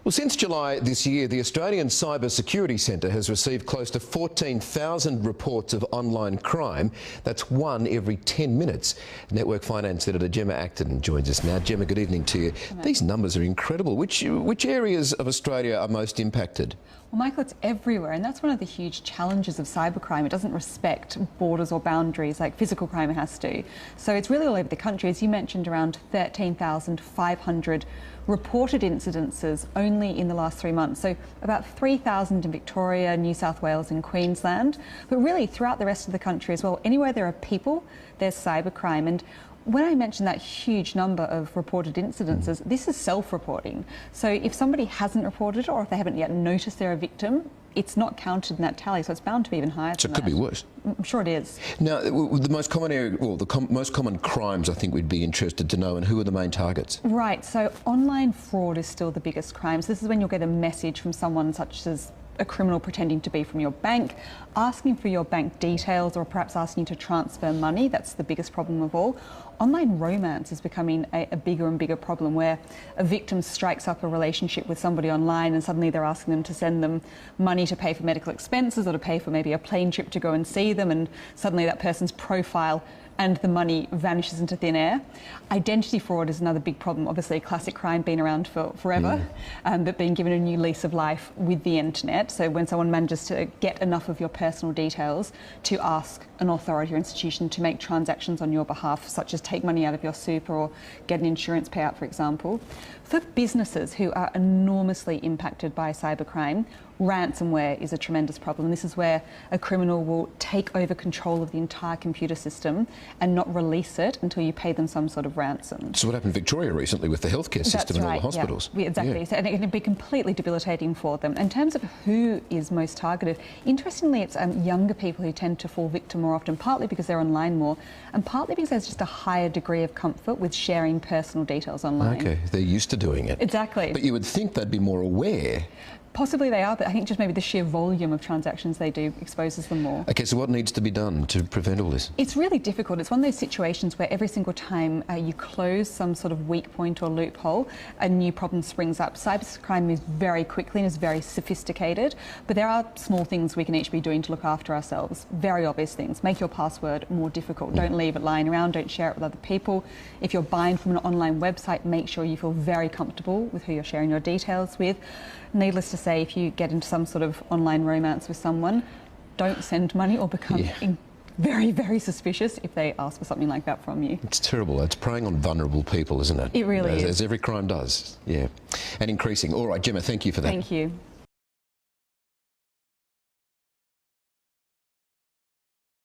Well, since July this year, the Australian Cyber Security Centre has received close to 14,000 reports of online crime. That's one every 10 minutes. Network Finance Editor Gemma Acton joins us now. Gemma, good evening to you. These numbers are incredible. Which areas of Australia are most impacted? Well, Michael, it's everywhere, and that's one of the huge challenges of cybercrime. It doesn't respect borders or boundaries like physical crime has to. So it's really all over the country. As you mentioned, around 13,500 reported incidences only in the last 3 months. So about 3,000 in Victoria, New South Wales and Queensland. But really throughout the rest of the country as well, anywhere there are people, there's cybercrime. And when I mentioned that huge number of reported incidences, this is self-reporting. So if somebody hasn't reported it, or if they haven't yet noticed they're a victim, it's not counted in that tally, so it's bound to be even higher. So it could be worse. I'm sure it is. Now, the most common area, well, most common crimes, I think we'd be interested to know, and who are the main targets? Right. So online fraud is still the biggest crime. So this is when you'll get a message from someone such as a criminal pretending to be from your bank, asking for your bank details or perhaps asking you to transfer money. That's the biggest problem of all. Online romance is becoming a bigger and bigger problem, where a victim strikes up a relationship with somebody online and suddenly they're asking them to send them money to pay for medical expenses or to pay for maybe a plane trip to go and see them, and suddenly that person's profile and the money vanishes into thin air. Identity fraud is another big problem. Obviously a classic crime, been around for forever, but being given a new lease of life with the internet. So when someone manages to get enough of your personal details to ask an authority or institution to make transactions on your behalf, such as take money out of your super or get an insurance payout, for example. For businesses who are enormously impacted by cybercrime, ransomware is a tremendous problem. This is where a criminal will take over control of the entire computer system and not release it until you pay them some sort of ransom. So what happened in Victoria recently with the healthcare system and all the hospitals? Yeah, exactly. Yeah. So, and it can be completely debilitating for them. In terms of who is most targeted, interestingly, it's younger people who tend to fall victim more often, partly because they're online more, and partly because there's just a higher degree of comfort with sharing personal details online. Okay, they're used to doing it. Exactly. But you would think they'd be more aware. Possibly they are, but I think just maybe the sheer volume of transactions they do exposes them more. Okay, so what needs to be done to prevent all this? It's really difficult. It's one of those situations where every single time you close some sort of weak point or loophole, a new problem springs up. Cybercrime moves very quickly and is very sophisticated, but there are small things we can each be doing to look after ourselves. Very obvious things. Make your password more difficult. Don't leave it lying around. Don't share it with other people. If you're buying from an online website, make sure you feel very comfortable with who you're sharing your details with. Needless to say, if you get into some sort of online romance with someone, don't send money or become very, very suspicious if they ask for something like that from you. It's terrible. It's preying on vulnerable people, isn't it? It really is. As every crime does, yeah. And increasing. All right, Gemma, thank you for that. Thank you.